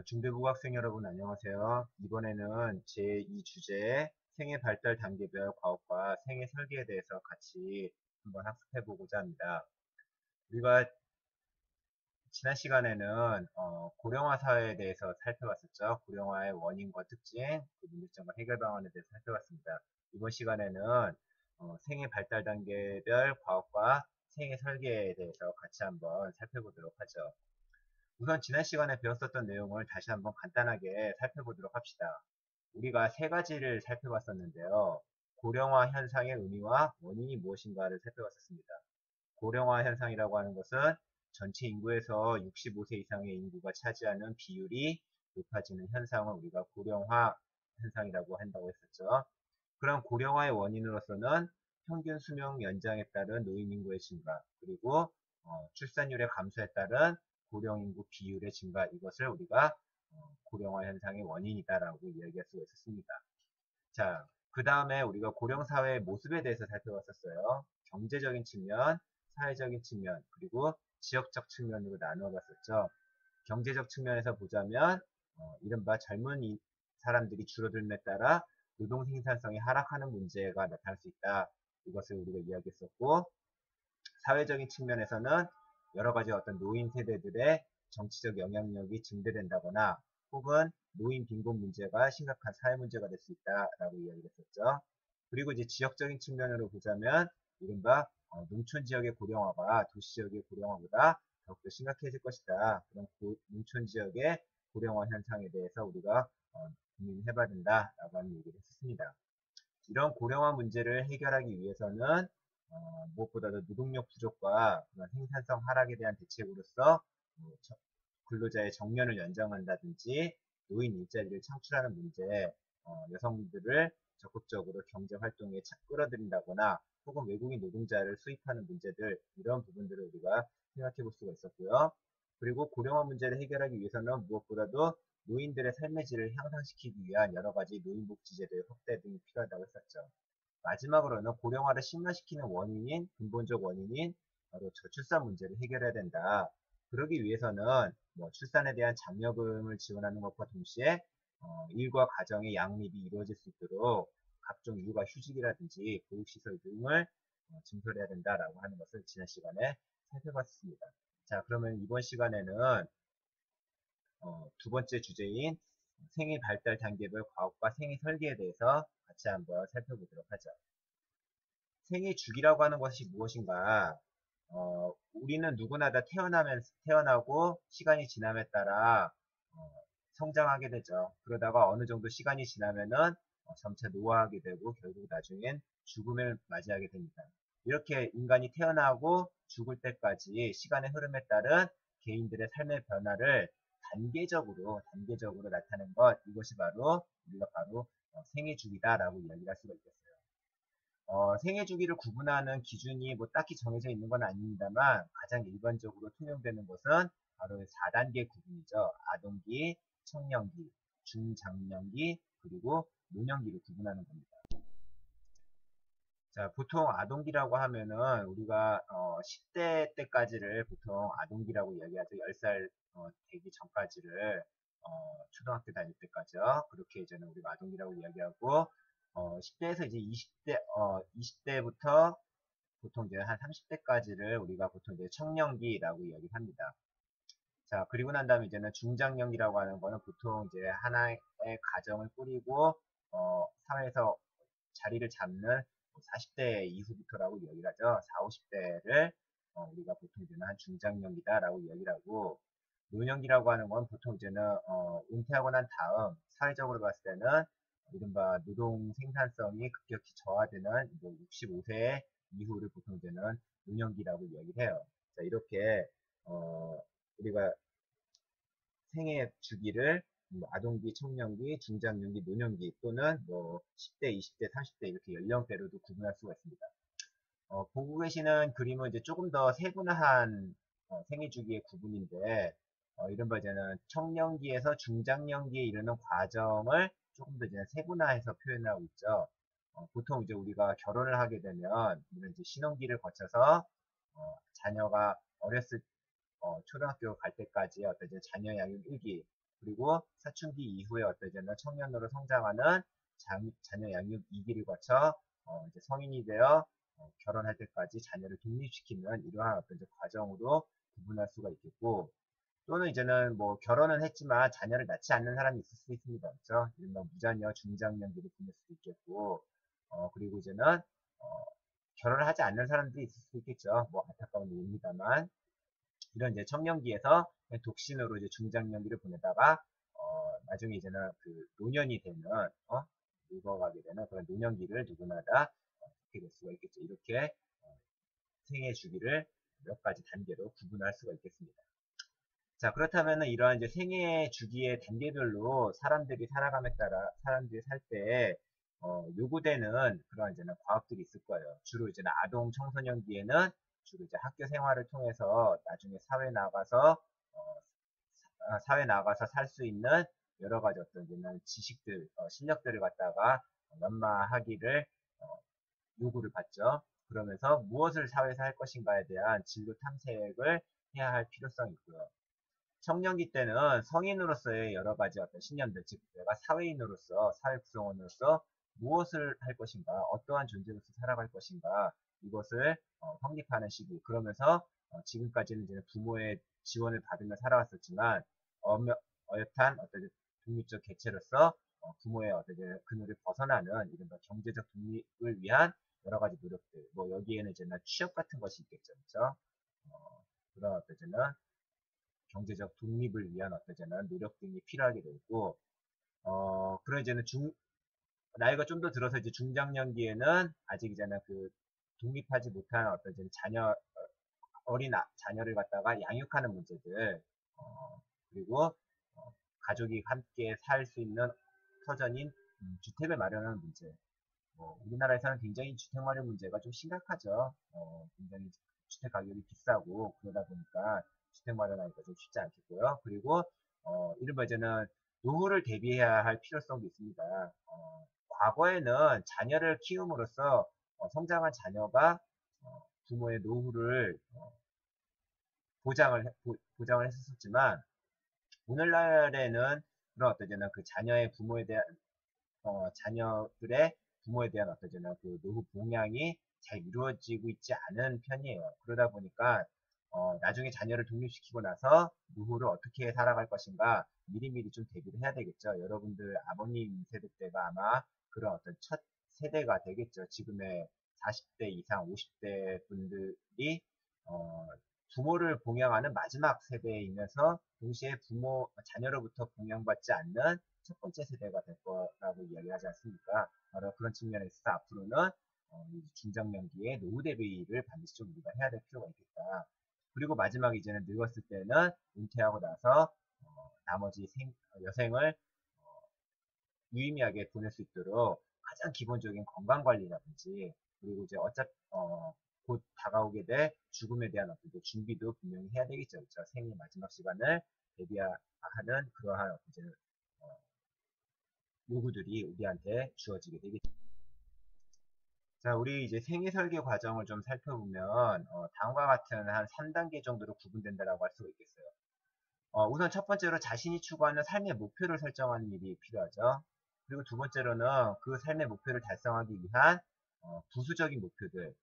중대부고 학생 여러분 안녕하세요. 이번에는 제2 주제 생애 발달 단계별 과학과 생애 설계에 대해서 같이 한번 학습해 보고자 합니다. 우리가 지난 시간에는 고령화 사회에 대해서 살펴봤었죠. 고령화의 원인과 특징, 그 문제점과 해결 방안에 대해서 살펴봤습니다. 이번 시간에는 생애 발달 단계별 과학과 생애 설계에 대해서 같이 한번 살펴보도록 하죠. 우선 지난 시간에 배웠었던 내용을 다시 한번 간단하게 살펴보도록 합시다. 우리가 세 가지를 살펴봤었는데요. 고령화 현상의 의미와 원인이 무엇인가를 살펴봤었습니다. 고령화 현상이라고 하는 것은 전체 인구에서 65세 이상의 인구가 차지하는 비율이 높아지는 현상을 우리가 고령화 현상이라고 한다고 했었죠. 그럼 고령화의 원인으로서는 평균 수명 연장에 따른 노인 인구의 증가, 그리고 출산율의 감소에 따른 고령 인구 비율의 증가, 이것을 우리가 고령화 현상의 원인이다라고 이야기할 수가 있었습니다. 자, 그 다음에 우리가 고령 사회의 모습에 대해서 살펴봤었어요. 경제적인 측면, 사회적인 측면, 그리고 지역적 측면으로 나누어 봤었죠. 경제적 측면에서 보자면 이른바 젊은 사람들이 줄어들음에 따라 노동 생산성이 하락하는 문제가 나타날 수 있다. 이것을 우리가 이야기했었고, 사회적인 측면에서는 여러 가지 어떤 노인 세대들의 정치적 영향력이 증대된다거나 혹은 노인 빈곤 문제가 심각한 사회 문제가 될 수 있다라고 이야기를 했었죠. 그리고 이제 지역적인 측면으로 보자면 이른바 농촌 지역의 고령화가 도시 지역의 고령화보다 더욱더 심각해질 것이다. 그런 농촌 지역의 고령화 현상에 대해서 우리가 고민해봐야 된다라고 하는 얘기를 했었습니다. 이런 고령화 문제를 해결하기 위해서는 무엇보다도 노동력 부족과 생산성 하락에 대한 대책으로서 근로자의 정년을 연장한다든지 노인 일자리를 창출하는 문제, 여성들을 적극적으로 경제 활동에 끌어들인다거나 혹은 외국인 노동자를 수입하는 문제들, 이런 부분들을 우리가 생각해 볼 수가 있었고요. 그리고 고령화 문제를 해결하기 위해서는 무엇보다도 노인들의 삶의 질을 향상시키기 위한 여러 가지 노인복지제도의 확대 등이 필요하다고 했었죠. 마지막으로는 고령화를 심화시키는 원인인, 근본적 원인인 바로 저출산 문제를 해결해야 된다. 그러기 위해서는 출산에 대한 장려금을 지원하는 것과 동시에 일과 가정의 양립이 이루어질 수 있도록 각종 육아 휴직이라든지 보육시설 등을 증설해야 된다라고 하는 것을 지난 시간에 살펴봤습니다. 자, 그러면 이번 시간에는 두 번째 주제인 생애 발달 단계별 과학과 생애 설계에 대해서 같이 한번 살펴보도록 하죠. 생애 주기라고 하는 것이 무엇인가? 우리는 누구나 다 태어나고 시간이 지남에 따라 성장하게 되죠. 그러다가 어느 정도 시간이 지나면은 점차 노화하게 되고 결국 나중엔 죽음을 맞이하게 됩니다. 이렇게 인간이 태어나고 죽을 때까지 시간의 흐름에 따른 개인들의 삶의 변화를 단계적으로 나타낸 것, 이것이 바로 우리가 바로 생애 주기다라고 이야기를 할 수가 있겠어요. 생애 주기를 구분하는 기준이 딱히 정해져 있는 건 아닙니다만 가장 일반적으로 통용되는 것은 바로 4단계 구분이죠. 아동기, 청년기, 중장년기, 그리고 노년기를 구분하는 겁니다. 자, 보통 아동기라고 하면은 우리가 10대 때까지를 보통 아동기라고 이야기하죠. 10살 되기 전까지를 초등학교 다닐 때까지요. 그렇게 이제는 우리가 아동기라고 이야기하고 10대에서 이제 20대부터 보통 이제 한 30대까지를 우리가 보통 이제 청년기라고 이야기합니다. 자, 그리고 난 다음에 이제는 중장년기라고 하는 거는 보통 이제 하나의 가정을 꾸리고 사회에서 자리를 잡는 40대 이후부터라고 이야기를 하죠. 4, 50대를 우리가 보통 이제는 한 중장년기다라고 이야기를 하고, 노년기라고 하는 건 보통 이제는 은퇴하고 난 다음 사회적으로 봤을 때는 이른바 노동 생산성이 급격히 저하되는 65세 이후를 보통 이제는 노년기라고 이야기를 해요. 자, 이렇게 우리가 생애 주기를 아동기, 청년기, 중장년기, 노년기 또는 10대, 20대, 30대 이렇게 연령대로도 구분할 수가 있습니다. 보고 계시는 그림은 이제 조금 더 세분화한 생애 주기의 구분인데 이른바 이제는 청년기에서 중장년기에 이르는 과정을 조금 더 이제 세분화해서 표현하고 있죠. 보통 이제 우리가 결혼을 하게 되면 이제 신혼기를 거쳐서 자녀가 어렸을 초등학교 갈 때까지 어떤 이제 자녀 양육 1기, 그리고 사춘기 이후에 어떠냐면 청년으로 성장하는 자녀 양육 2기를 거쳐 이제 성인이 되어 결혼할 때까지 자녀를 독립시키는 이러한 어떤 이제 과정으로 구분할 수가 있겠고, 또는 이제는 뭐 결혼은 했지만 자녀를 낳지 않는 사람이 있을 수 있습니다. 그렇죠? 이른바 무자녀, 중장년기를 보낼 수도 있겠고, 그리고 이제는 결혼을 하지 않는 사람들이 있을 수 있겠죠. 뭐 안타까운 일입니다만, 이런 이제 청년기에서 그냥 독신으로 이제 중장년기를 보내다가 나중에 이제는 그 노년이 되는 늙어가게 되는 그런 노년기를 누구나 다 겪게 될 수가 있겠죠. 이렇게 생애 주기를 몇 가지 단계로 구분할 수가 있겠습니다. 자, 그렇다면은 이러한 이제 생애 주기의 단계별로 사람들이 살아감에 따라 사람들이 살 때 요구되는 그런 이제는 과업들이 있을 거예요. 주로 이제 아동 청소년기에는 주로 이제 학교 생활을 통해서 나중에 사회 나가서 살 수 있는 여러 가지 어떤 이제는 지식들, 실력들을 갖다가 연마하기를 요구를 받죠. 그러면서 무엇을 사회에서 할 것인가에 대한 진로 탐색을 해야 할 필요성이 있고요. 청년기 때는 성인으로서의 여러 가지 어떤 신념들, 즉 내가 사회인으로서, 사회 구성원으로서 무엇을 할 것인가, 어떠한 존재로서 살아갈 것인가, 이것을 확립하는 시기. 그러면서 지금까지는 이제 부모의 지원을 받으며 살아왔었지만 어엿한 어떤 독립적 개체로서 부모의 어떤 그늘을 벗어나는 이른바 경제적 독립을 위한 여러 가지 노력들. 뭐 여기에는 이제 취업 같은 것이 있겠죠, 그렇죠? 그런 어떤 경제적 독립을 위한 어떤 노력 등이 필요하게 되고, 그런 이제는 나이가 좀 더 들어서 이제 중장년기에는 아직 이제는 그 독립하지 못한 어떤 어린 자녀를 갖다가 양육하는 문제들, 그리고 가족이 함께 살 수 있는 터전인 주택을 마련하는 문제. 우리나라에서는 굉장히 주택 마련 문제가 좀 심각하죠. 굉장히 주택 가격이 비싸고 그러다 보니까 주택 마련하기가 좀 쉽지 않겠고요. 그리고 이른바 이제는 노후를 대비해야 할 필요성도 있습니다. 과거에는 자녀를 키움으로써 성장한 자녀가 부모의 노후를 보장을 했었지만, 오늘날에는 그런 어떤 그 자녀들의 부모에 대한 어떤 그 노후 봉양이 잘 이루어지고 있지 않은 편이에요. 그러다 보니까 나중에 자녀를 독립시키고 나서 노후를 어떻게 살아갈 것인가 미리미리 좀 대비를 해야 되겠죠. 여러분들 아버님 세대 때가 아마 그런 어떤 첫 세대가 되겠죠. 지금의 40대 이상 50대 분들이 부모를 봉양하는 마지막 세대이면서 동시에 자녀로부터 봉양받지 않는 첫 번째 세대가 될 거라고 이야기하지 않습니까? 바로 그런 측면에서 앞으로는 중장년기에 노후 대비를 반드시 좀 우리가 해야 될 필요가 있겠다. 그리고 마지막 이제는 늙었을 때는 은퇴하고 나서 나머지 여생을 유의미하게 보낼 수 있도록 가장 기본적인 건강관리라든지, 그리고 이제 곧 다가오게 될 죽음에 대한 어떤 준비도 분명히 해야 되겠죠. 그렇죠? 생의 마지막 시간을 대비하는 그러한 어떤 요구들이 우리한테 주어지게 되겠죠. 자, 우리 이제 생애 설계 과정을 좀 살펴보면 다음과 같은 한 3단계 정도로 구분된다라고 할 수가 있겠어요. 우선 첫 번째로 자신이 추구하는 삶의 목표를 설정하는 일이 필요하죠. 그리고 두 번째로는 그 삶의 목표를 달성하기 위한 부수적인 목표들,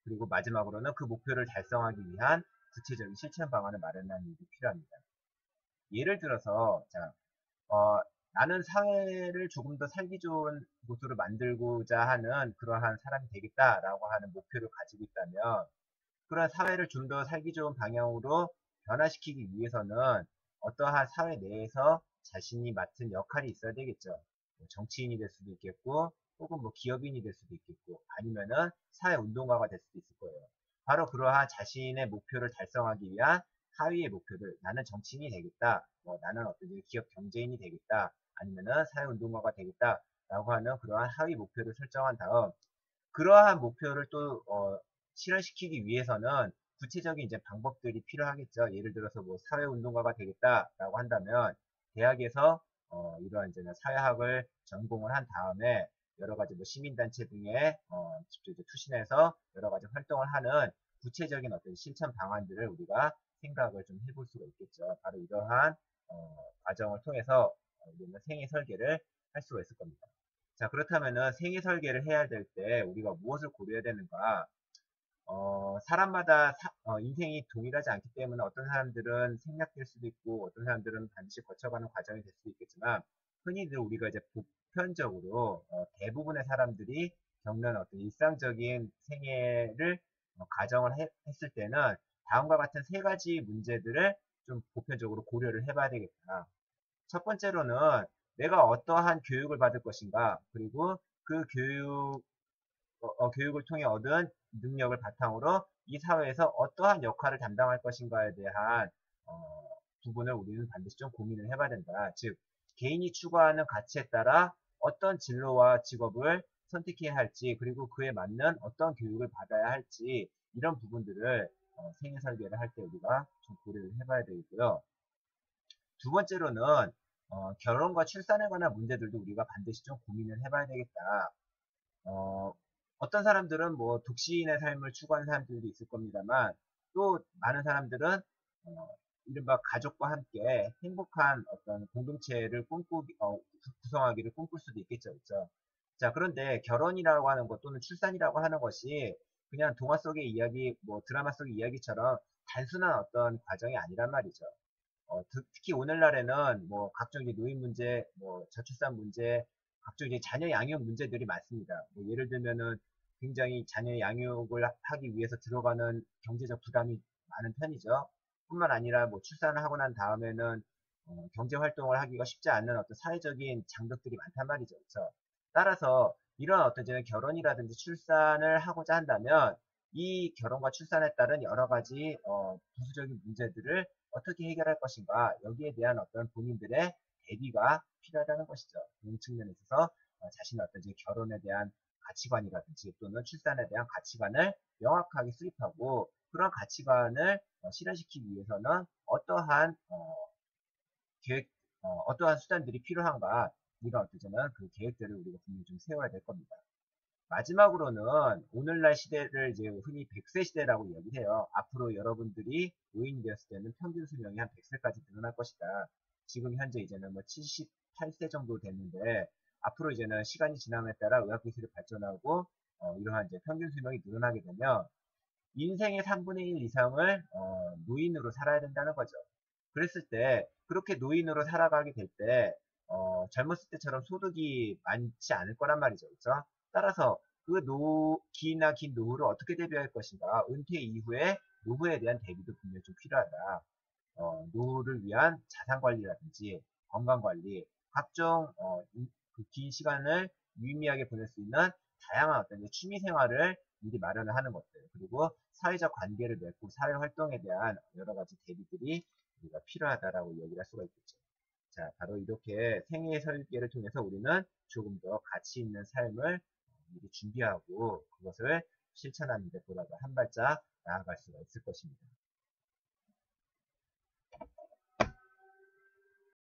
그리고 마지막으로는 그 목표를 달성하기 위한 구체적인 실천 방안을 마련하는 일이 필요합니다. 예를 들어서 자, 나는 사회를 조금 더 살기 좋은 곳으로 만들고자 하는 그러한 사람이 되겠다라고 하는 목표를 가지고 있다면, 그런 사회를 좀 더 살기 좋은 방향으로 변화시키기 위해서는 어떠한 사회 내에서 자신이 맡은 역할이 있어야 되겠죠. 뭐 정치인이 될 수도 있겠고, 혹은 뭐 기업인이 될 수도 있겠고, 아니면은 사회운동가가 될 수도 있을 거예요. 바로 그러한 자신의 목표를 달성하기 위한 하위의 목표를, 나는 정치인이 되겠다, 나는 어떤 기업 경제인이 되겠다, 아니면은 사회운동가가 되겠다 라고 하는 그러한 하위 목표를 설정한 다음, 그러한 목표를 또 실현시키기 위해서는 구체적인 이제 방법들이 필요하겠죠. 예를 들어서 뭐 사회운동가가 되겠다라고 한다면 대학에서 이러한 이제 사회학을 전공을 한 다음에 여러 가지 뭐 시민단체 등에 직접 투신해서 여러 가지 활동을 하는 구체적인 어떤 실천 방안들을 우리가 생각을 좀 해볼 수가 있겠죠. 바로 이러한 과정을 통해서 우리는 생애 설계를 할 수가 있을 겁니다. 자, 그렇다면은 생애 설계를 해야 될 때 우리가 무엇을 고려해야 되는가? 사람마다 인생이 동일하지 않기 때문에 어떤 사람들은 생략될 수도 있고 어떤 사람들은 반드시 거쳐가는 과정이 될 수도 있겠지만 흔히들 우리가 이제 보편적으로 대부분의 사람들이 겪는 어떤 일상적인 생애를 가정을 했을 때는 다음과 같은 세 가지 문제들을 좀 보편적으로 고려를 해봐야 되겠다. 첫 번째로는 내가 어떠한 교육을 받을 것인가, 그리고 그 교육을 통해 얻은 능력을 바탕으로 이 사회에서 어떠한 역할을 담당할 것인가에 대한 부분을 우리는 반드시 좀 고민을 해봐야 된다. 즉, 개인이 추구하는 가치에 따라 어떤 진로와 직업을 선택해야 할지, 그리고 그에 맞는 어떤 교육을 받아야 할지, 이런 부분들을 생애 설계를 할 때 우리가 좀 고려를 해봐야 되고요. 두 번째로는 결혼과 출산에 관한 문제들도 우리가 반드시 좀 고민을 해봐야 되겠다. 어, 어떤 사람들은 뭐 독신의 삶을 추구하는 사람들도 있을 겁니다만 또 많은 사람들은 이른바 가족과 함께 행복한 어떤 공동체를 구성하기를 꿈꿀 수도 있겠죠. 그렇죠? 자, 그런데 결혼이라고 하는 것 또는 출산이라고 하는 것이 그냥 동화 속의 이야기, 뭐 드라마 속의 이야기처럼 단순한 어떤 과정이 아니란 말이죠. 특히 오늘날에는 뭐 각종 이제 노인 문제, 뭐 저출산 문제, 각종 이제 자녀 양육 문제들이 많습니다. 뭐 예를 들면은 굉장히 자녀 양육을 하기 위해서 들어가는 경제적 부담이 많은 편이죠. 뿐만 아니라 뭐 출산을 하고 난 다음에는 경제 활동을 하기가 쉽지 않은 어떤 사회적인 장벽들이 많단 말이죠. 그렇죠? 따라서 이런 어떤 이제 결혼이라든지 출산을 하고자 한다면 이 결혼과 출산에 따른 여러 가지 부수적인 문제들을 어떻게 해결할 것인가 여기에 대한 어떤 본인들의 대비가 필요하다는 것이죠. 그런 측면에 있어서 자신의 어떤 이제 결혼에 대한 가치관이라든지 또는 출산에 대한 가치관을 명확하게 수립하고 그런 가치관을 실현시키기 위해서는 어떠한 계획, 어떠한 수단들이 필요한가 이런 어떤 그 계획들을 우리가 분명히 좀 세워야 될 겁니다. 마지막으로는 오늘날 시대를 이제 흔히 100세 시대라고 이야기해요. 앞으로 여러분들이 노인이 되었을 때는 평균 수명이 한 100세까지 늘어날 것이다. 지금 현재 이제는 뭐 78세 정도 됐는데 앞으로 이제는 시간이 지남에 따라 의학기술이 발전하고 이러한 이제 평균 수명이 늘어나게 되면 인생의 3분의 1 이상을 노인으로 살아야 된다는 거죠. 그랬을 때 그렇게 노인으로 살아가게 될 때 젊었을 때처럼 소득이 많지 않을 거란 말이죠. 그렇죠? 따라서 그 기나 긴 노후를 어떻게 대비할 것인가 은퇴 이후에 노후에 대한 대비도 분명히 좀 필요하다. 노후를 위한 자산 관리라든지 건강 관리, 각종 그긴 시간을 유의미하게 보낼 수 있는 다양한 어떤 취미 생활을 미리 마련을 하는 것들, 그리고 사회적 관계를 맺고 사회 활동에 대한 여러 가지 대비들이 우리가 필요하다라고 얘기를 할 수가 있겠죠. 자, 바로 이렇게 생애 설계를 통해서 우리는 조금 더 가치 있는 삶을 미리 준비하고 그것을 실천하는 데 보다 한 발짝 나아갈 수가 있을 것입니다.